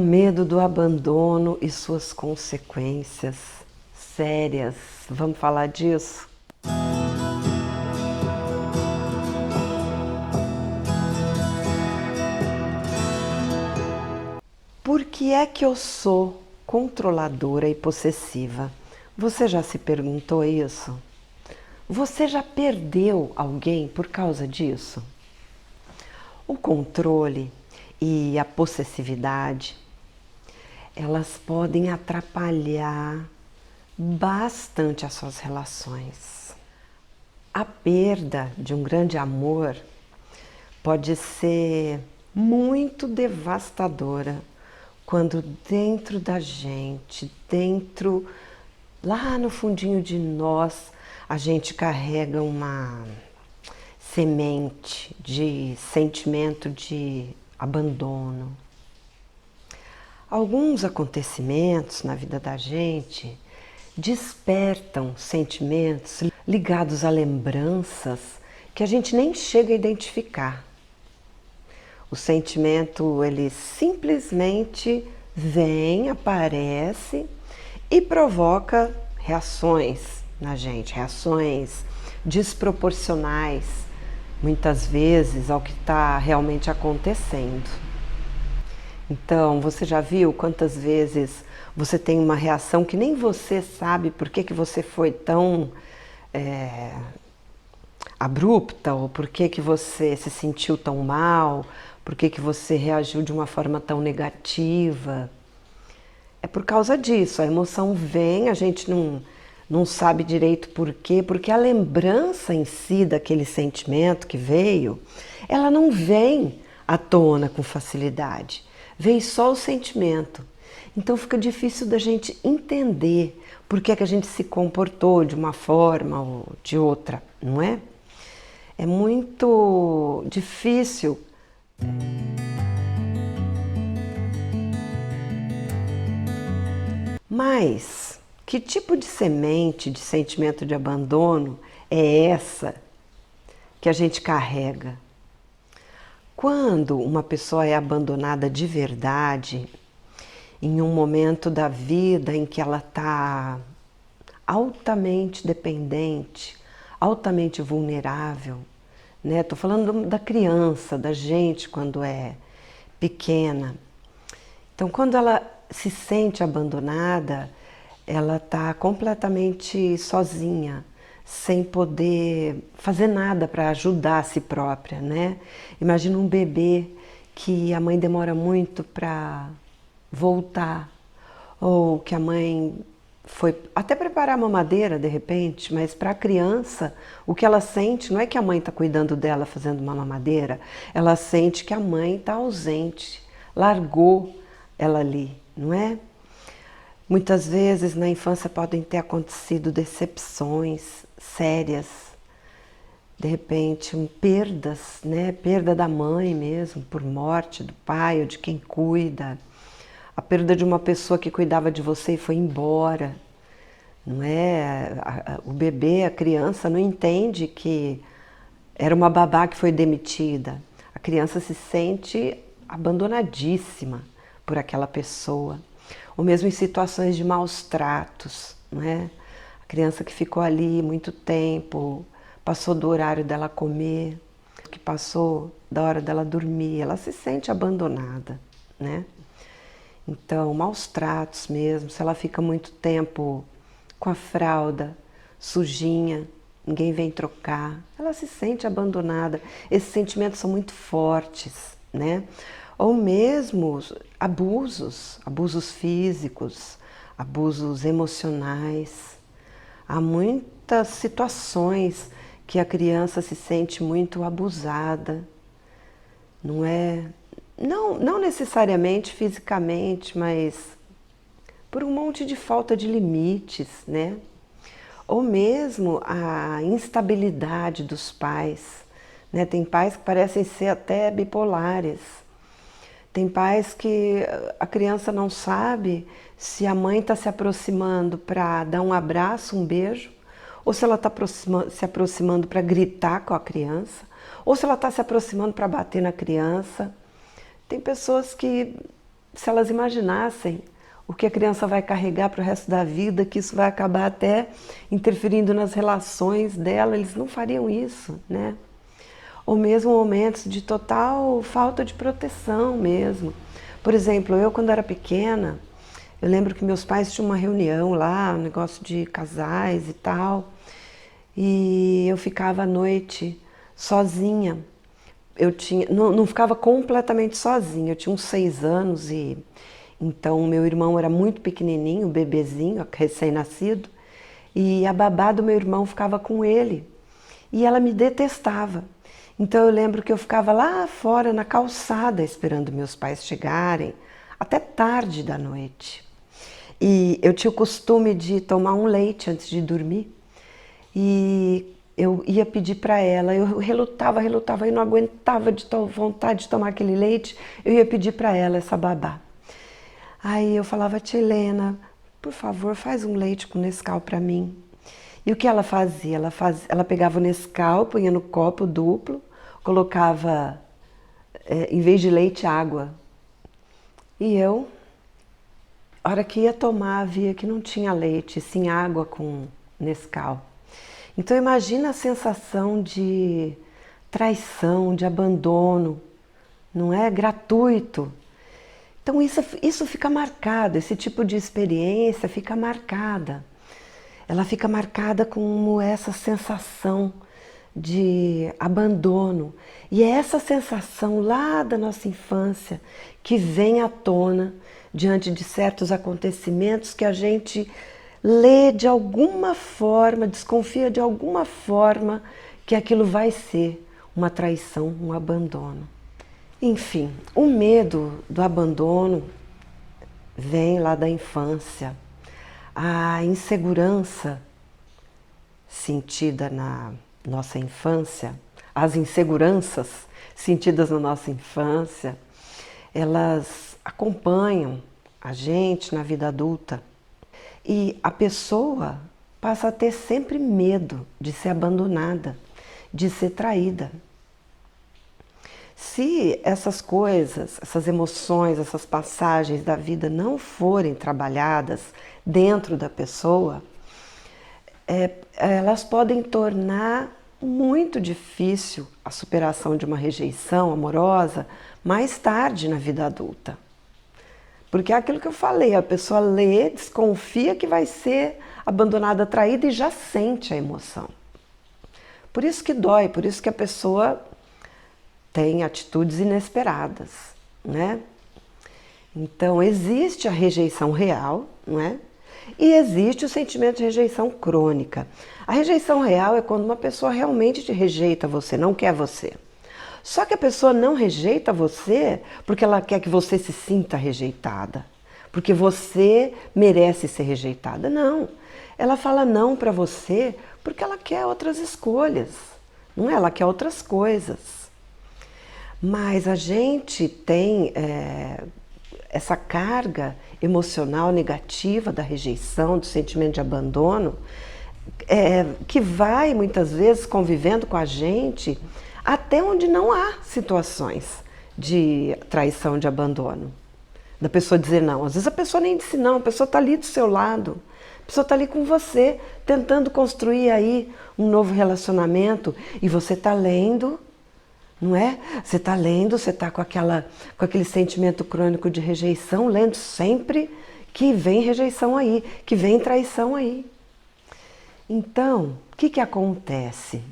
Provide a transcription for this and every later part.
medo do abandono e suas consequências sérias. Vamos falar disso? Por que é que eu sou controladora e possessiva? Você já se perguntou isso? Você já perdeu alguém por causa disso? O controle e a possessividade, elas podem atrapalhar bastante as suas relações. A perda de um grande amor pode ser muito devastadora quando dentro da gente, lá no fundinho de nós, a gente carrega uma semente de sentimento de abandono. Alguns acontecimentos na vida da gente despertam sentimentos ligados a lembranças que a gente nem chega a identificar. O sentimento, ele simplesmente vem, aparece e provoca reações na gente, reações desproporcionais, muitas vezes, ao que está realmente acontecendo. Então, você já viu quantas vezes você tem uma reação que nem você sabe por que você foi tão abrupta, ou por que você se sentiu tão mal, por que você reagiu de uma forma tão negativa? É por causa disso, a emoção vem, a gente não sabe direito por quê, porque a lembrança em si daquele sentimento que veio, ela não vem à tona com facilidade, vem só o sentimento. Então fica difícil da gente entender por que a gente se comportou de uma forma ou de outra, não é? É muito difícil. Mas que tipo de semente de sentimento de abandono é essa que a gente carrega? Quando uma pessoa é abandonada de verdade, em um momento da vida em que ela está altamente dependente, altamente vulnerável, né? Tô falando da criança, da gente quando é pequena. Então, quando ela se sente abandonada, ela está completamente sozinha, sem poder fazer nada para ajudar a si própria, né? Imagina um bebê que a mãe demora muito para voltar, ou que a mãe foi até preparar a mamadeira de repente, mas para a criança o que ela sente não é que a mãe está cuidando dela fazendo uma mamadeira, ela sente que a mãe está ausente, largou ela ali, não é? Muitas vezes na infância podem ter acontecido decepções sérias, de repente perdas, né? Perda da mãe mesmo, por morte do pai ou de quem cuida, a perda de uma pessoa que cuidava de você e foi embora, não é? O bebê, a criança não entende que era uma babá que foi demitida, a criança se sente abandonadíssima por aquela pessoa. Ou mesmo em situações de maus tratos, não é? A criança que ficou ali muito tempo, passou do horário dela comer, que passou da hora dela dormir, ela se sente abandonada, né? Então, maus tratos mesmo, se ela fica muito tempo com a fralda sujinha, ninguém vem trocar, ela se sente abandonada. Esses sentimentos são muito fortes, né? Ou mesmo abusos físicos, abusos emocionais. Há muitas situações que a criança se sente muito abusada, não é? Não necessariamente fisicamente, mas por um monte de falta de limites, né? Ou mesmo a instabilidade dos pais, né? Tem pais que parecem ser até bipolares. Tem pais que a criança não sabe se a mãe está se aproximando para dar um abraço, um beijo, ou se ela está se aproximando para gritar com a criança, ou se ela está se aproximando para bater na criança. Tem pessoas que se elas imaginassem o que a criança vai carregar para o resto da vida, que isso vai acabar até interferindo nas relações dela, eles não fariam isso, né? Ou mesmo momentos de total falta de proteção mesmo. Por exemplo, eu quando era pequena, eu lembro que meus pais tinham uma reunião lá, um negócio de casais e tal, e eu ficava à noite sozinha. Não ficava completamente sozinha, eu tinha uns 6 anos e então meu irmão era muito pequenininho, bebezinho, recém-nascido, e a babá do meu irmão ficava com ele e ela me detestava. Então eu lembro que eu ficava lá fora na calçada esperando meus pais chegarem, até tarde da noite. E eu tinha o costume de tomar um leite antes de dormir e eu ia pedir para ela, eu relutava, eu não aguentava de vontade de tomar aquele leite, eu ia pedir para ela, essa babá. Aí eu falava, tia Helena, por favor, faz um leite com Nescau para mim. E o que ela fazia? Ela pegava o Nescau, punha no copo duplo, colocava, em vez de leite, água. E eu, a hora que ia tomar, via que não tinha leite, sim água com Nescau. Então imagina a sensação de traição, de abandono, não é? Gratuito. Então isso fica marcado, esse tipo de experiência fica marcada. Ela fica marcada como essa sensação de abandono. E é essa sensação lá da nossa infância que vem à tona diante de certos acontecimentos que a gente lê de alguma forma, desconfia de alguma forma que aquilo vai ser uma traição, um abandono. Enfim, o medo do abandono vem lá da infância. A insegurança sentida na nossa infância, as inseguranças sentidas na nossa infância, elas acompanham a gente na vida adulta. E a pessoa passa a ter sempre medo de ser abandonada, de ser traída. Se essas coisas, essas emoções, essas passagens da vida não forem trabalhadas dentro da pessoa, elas podem tornar muito difícil a superação de uma rejeição amorosa mais tarde na vida adulta. Porque é aquilo que eu falei, a pessoa lê, desconfia que vai ser abandonada, traída e já sente a emoção. Por isso que dói, por isso que a pessoa tem atitudes inesperadas, né? Então existe a rejeição real, não é? E existe o sentimento de rejeição crônica. A rejeição real é quando uma pessoa realmente te rejeita você, não quer você. Só que a pessoa não rejeita você porque ela quer que você se sinta rejeitada, porque você merece ser rejeitada. Não, ela fala não para você porque ela quer outras escolhas, não é? Ela quer outras coisas. Mas a gente tem essa carga emocional negativa da rejeição, do sentimento de abandono, que vai muitas vezes convivendo com a gente até onde não há situações de traição, de abandono. Da pessoa dizer não. Às vezes a pessoa nem disse não, a pessoa está ali do seu lado. A pessoa está ali com você, tentando construir aí um novo relacionamento e você está lendo, não é? Você está lendo, você está com aquele sentimento crônico de rejeição, lendo sempre que vem rejeição aí, que vem traição aí. Então, o que acontece?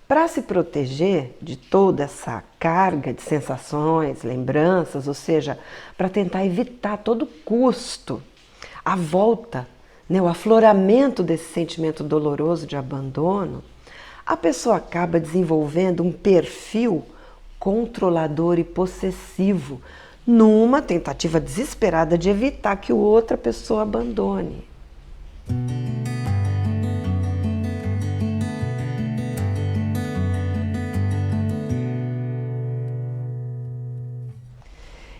Para se proteger de toda essa carga de sensações, lembranças, ou seja, para tentar evitar a todo custo a volta, né, o afloramento desse sentimento doloroso de abandono, a pessoa acaba desenvolvendo um perfil controlador e possessivo, numa tentativa desesperada de evitar que outra pessoa abandone.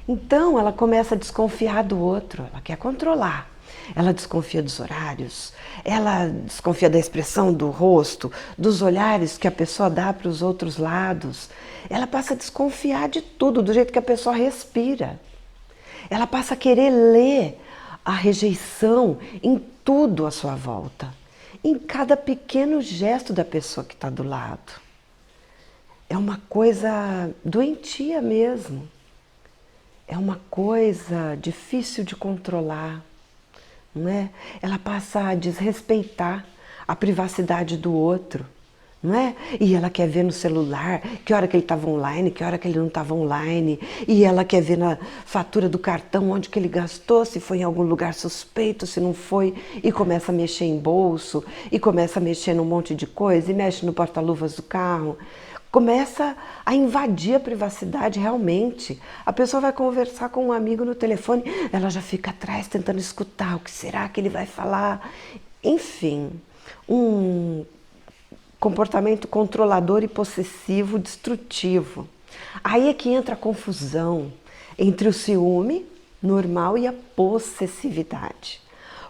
Então ela começa a desconfiar do outro, ela quer controlar. Ela desconfia dos horários, ela desconfia da expressão do rosto, dos olhares que a pessoa dá para os outros lados. Ela passa a desconfiar de tudo, do jeito que a pessoa respira. Ela passa a querer ler a rejeição em tudo à sua volta, em cada pequeno gesto da pessoa que está do lado. É uma coisa doentia mesmo. É uma coisa difícil de controlar, não é? Ela passa a desrespeitar a privacidade do outro, não é? E ela quer ver no celular que hora que ele estava online, que hora que ele não estava online. E ela quer ver na fatura do cartão onde que ele gastou, se foi em algum lugar suspeito, se não foi. E começa a mexer em bolso, e começa a mexer num monte de coisa, e mexe no porta-luvas do carro. Começa a invadir a privacidade realmente. A pessoa vai conversar com um amigo no telefone, ela já fica atrás tentando escutar o que será que ele vai falar. Enfim, um comportamento controlador e possessivo destrutivo. Aí é que entra a confusão entre o ciúme normal e a possessividade.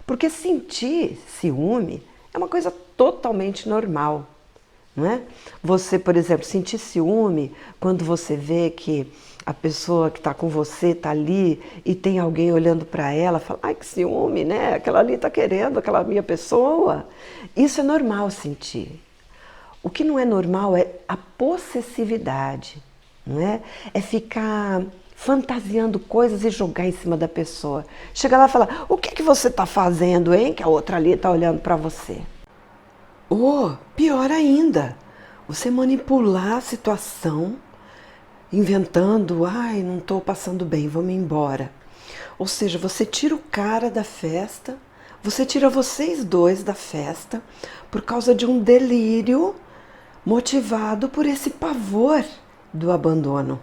Porque sentir ciúme é uma coisa totalmente normal. Não é? Você, por exemplo, sentir ciúme quando você vê que a pessoa que está com você está ali e tem alguém olhando para ela, fala, ai que ciúme, né? Aquela ali está querendo aquela minha pessoa. Isso é normal sentir. O que não é normal é a possessividade, não é? É ficar fantasiando coisas e jogar em cima da pessoa. Chega lá e fala, o que que você está fazendo, hein? Que a outra ali está olhando para você. Ou, pior ainda, você manipular a situação, inventando, ai, não estou passando bem, vamos embora. Ou seja, você tira o cara da festa, você tira vocês dois da festa por causa de um delírio motivado por esse pavor do abandono.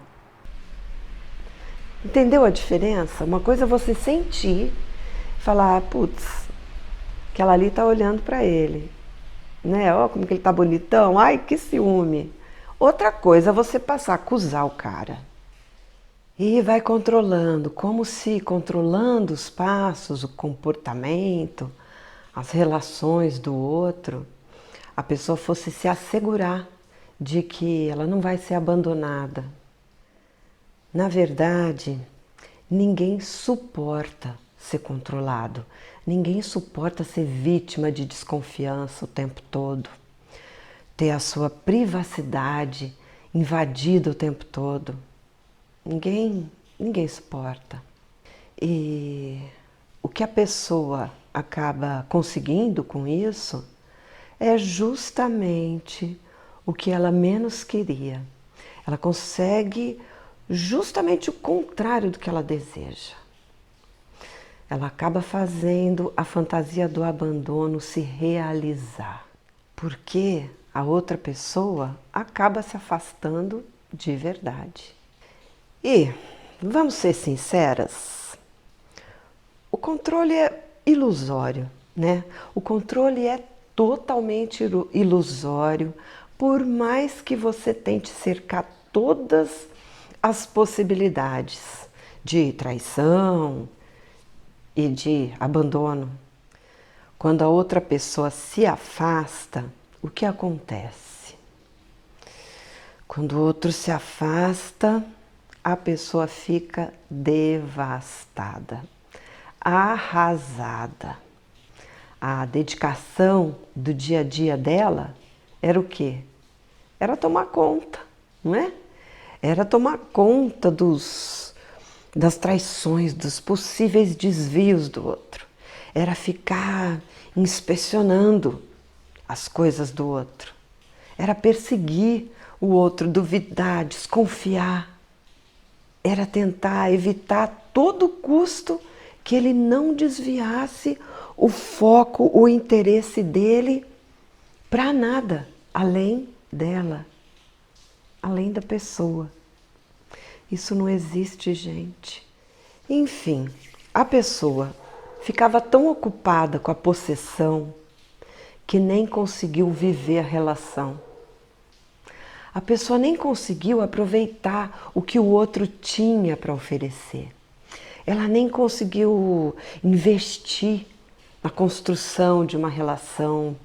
Entendeu a diferença? Uma coisa é você sentir, falar, putz, aquela ali está olhando para ele. Né? Ó, como que ele tá bonitão, ai que ciúme. Outra coisa é você passar a acusar o cara. E vai controlando, como se controlando os passos, o comportamento, as relações do outro, a pessoa fosse se assegurar de que ela não vai ser abandonada. Na verdade, ninguém suporta ser controlado. Ninguém suporta ser vítima de desconfiança o tempo todo, ter a sua privacidade invadida o tempo todo. Ninguém suporta. E o que a pessoa acaba conseguindo com isso é justamente o que ela menos queria. Ela consegue justamente o contrário do que ela deseja. Ela acaba fazendo a fantasia do abandono se realizar, porque a outra pessoa acaba se afastando de verdade. E, vamos ser sinceras, o controle é ilusório, né? O controle é totalmente ilusório, por mais que você tente cercar todas as possibilidades de traição e de abandono. Quando a outra pessoa se afasta, o que acontece? Quando o outro se afasta, a pessoa fica devastada, arrasada. A dedicação do dia a dia dela era o quê? Era tomar conta, não é? Era tomar conta das traições, dos possíveis desvios do outro. Era ficar inspecionando as coisas do outro. Era perseguir o outro, duvidar, desconfiar. Era tentar evitar a todo custo que ele não desviasse o foco, o interesse dele para nada, além dela, além da pessoa. Isso não existe, gente. Enfim, a pessoa ficava tão ocupada com a possessão que nem conseguiu viver a relação. A pessoa nem conseguiu aproveitar o que o outro tinha para oferecer. Ela nem conseguiu investir na construção de uma relação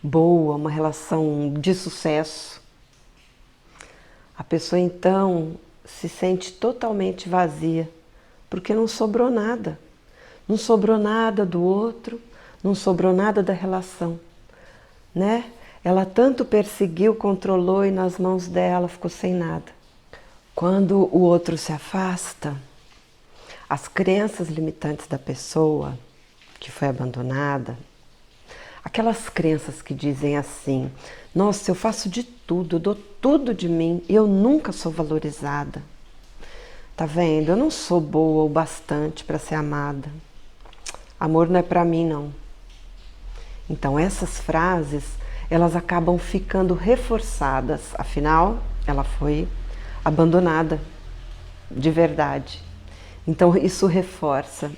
boa, uma relação de sucesso. A pessoa então se sente totalmente vazia, porque não sobrou nada. Não sobrou nada do outro, não sobrou nada da relação, né? Ela tanto perseguiu, controlou e nas mãos dela ficou sem nada. Quando o outro se afasta, as crenças limitantes da pessoa que foi abandonada, aquelas crenças que dizem assim: nossa, eu faço de tudo, eu dou tudo de mim e eu nunca sou valorizada. Tá vendo? Eu não sou boa o bastante para ser amada. Amor não é para mim, não. Então essas frases, elas acabam ficando reforçadas. Afinal, ela foi abandonada de verdade. Então isso reforça.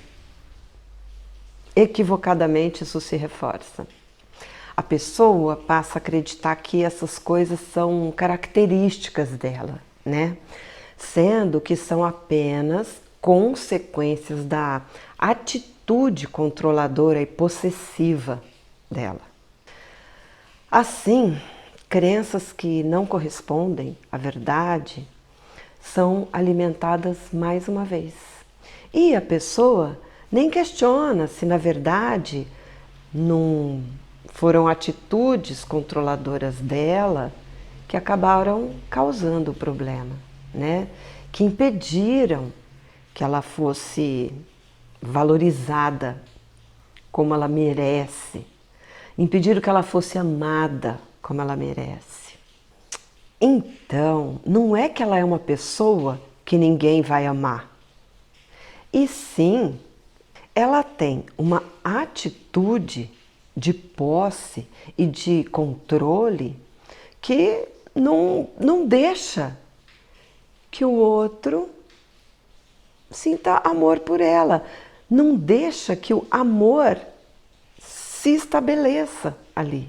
Equivocadamente isso se reforça. A pessoa passa a acreditar que essas coisas são características dela, né? Sendo que são apenas consequências da atitude controladora e possessiva dela. Assim, crenças que não correspondem à verdade são alimentadas mais uma vez. E a pessoa nem questiona se na verdade não foram atitudes controladoras dela que acabaram causando o problema, né? Que impediram que ela fosse valorizada como ela merece, impediram que ela fosse amada como ela merece. Então, não é que ela é uma pessoa que ninguém vai amar, e sim, ela tem uma atitude de posse e de controle que não deixa que o outro sinta amor por ela, não deixa que o amor se estabeleça ali.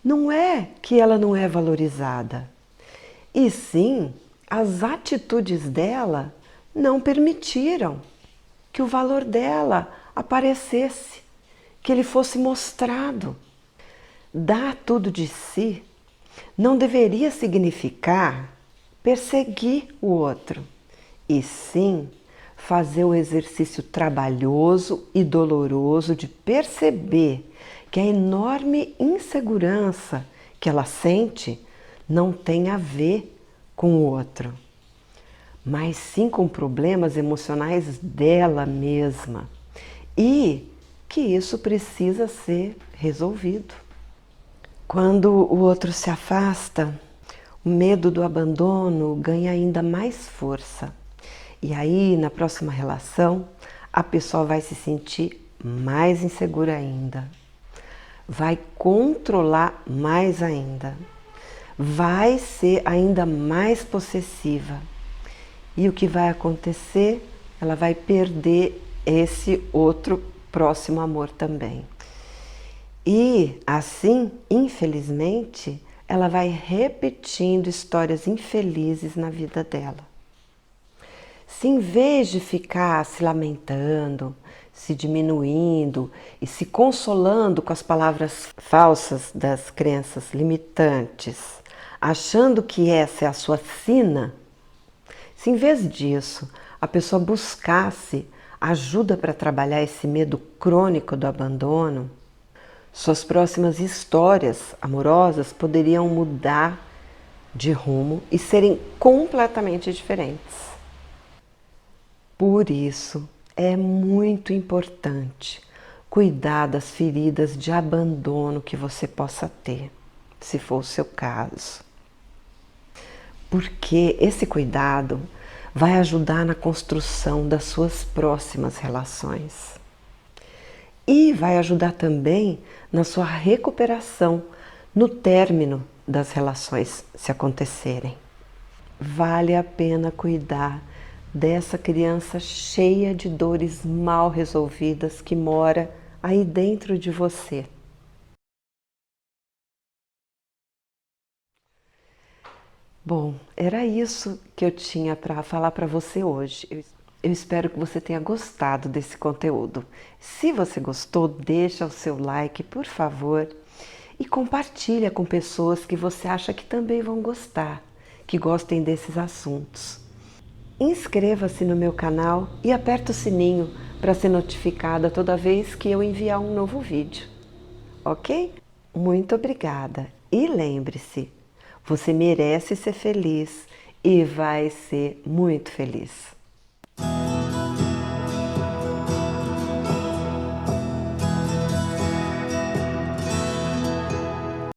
Não é que ela não é valorizada, e sim, as atitudes dela não permitiram que o valor dela aparecesse, que ele fosse mostrado. Dar tudo de si não deveria significar perseguir o outro, e sim fazer o exercício trabalhoso e doloroso de perceber que a enorme insegurança que ela sente não tem a ver com o outro, mas sim com problemas emocionais dela mesma, e que isso precisa ser resolvido. Quando o outro se afasta, o medo do abandono ganha ainda mais força. E aí, na próxima relação, a pessoa vai se sentir mais insegura ainda, vai controlar mais ainda, vai ser ainda mais possessiva. E o que vai acontecer? Ela vai perder esse outro próximo amor também. E assim, infelizmente, ela vai repetindo histórias infelizes na vida dela. Se em vez de ficar se lamentando, se diminuindo e se consolando com as palavras falsas das crenças limitantes, achando que essa é a sua sina, se em vez disso a pessoa buscasse ajuda para trabalhar esse medo crônico do abandono, suas próximas histórias amorosas poderiam mudar de rumo e serem completamente diferentes. Por isso, é muito importante cuidar das feridas de abandono que você possa ter, se for o seu caso. Porque esse cuidado vai ajudar na construção das suas próximas relações. E vai ajudar também na sua recuperação no término das relações, se acontecerem. Vale a pena cuidar dessa criança cheia de dores mal resolvidas que mora aí dentro de você. Bom, era isso que eu tinha para falar para você hoje. Eu espero que você tenha gostado desse conteúdo. Se você gostou, deixa o seu like, por favor, e compartilha com pessoas que você acha que também vão gostar, que gostem desses assuntos. inscreva-se no meu canal e aperte o sininho para ser notificada toda vez que eu enviar um novo vídeo, ok? Muito obrigada e lembre-se, você merece ser feliz e vai ser muito feliz.